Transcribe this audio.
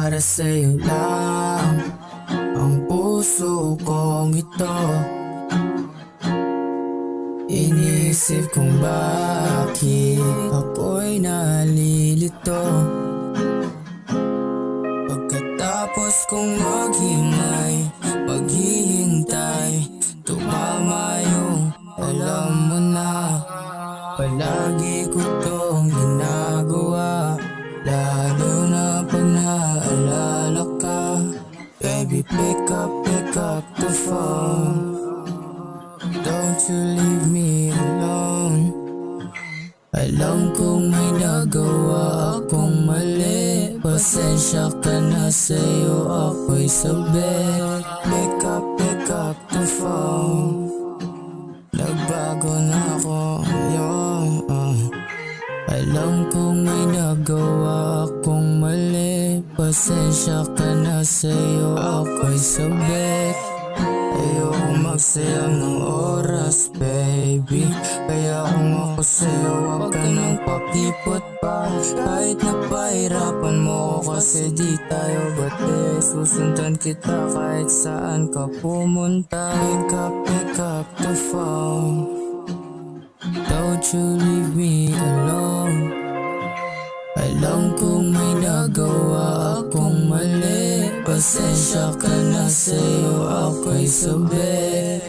para sa'yo lang ang puso kong ito. Iniisip kong bakit ako'y nalilito. Pagkatapos kong maghihintay, tumama yung alam mo na. Palagi ko tong ginagawa, lalo na pag naalala ka. Baby, pick up the phone. Don't you leave me alone. Alam kong may nagawa akong mali, pasensya ka na, sa'yo ako'y sabi. Pick up the phone. Nagbago na ako ngayon. Alam kong may nagawa akong mali, pasensya ka na, sa'yo ako'y sabi. Ayokong magsayang ng oras, baby. Kaya kung ako sa'yo, wag ka nang papipot pa. Kahit napahirapan mo ko kasi di tayo bate. Susundan kita kahit saan ka pumunta. Pick up the phone. Don't you leave me alone. Alam kong may nagawa akong mali, pasensya ka na, sa'yo ako'y sabi.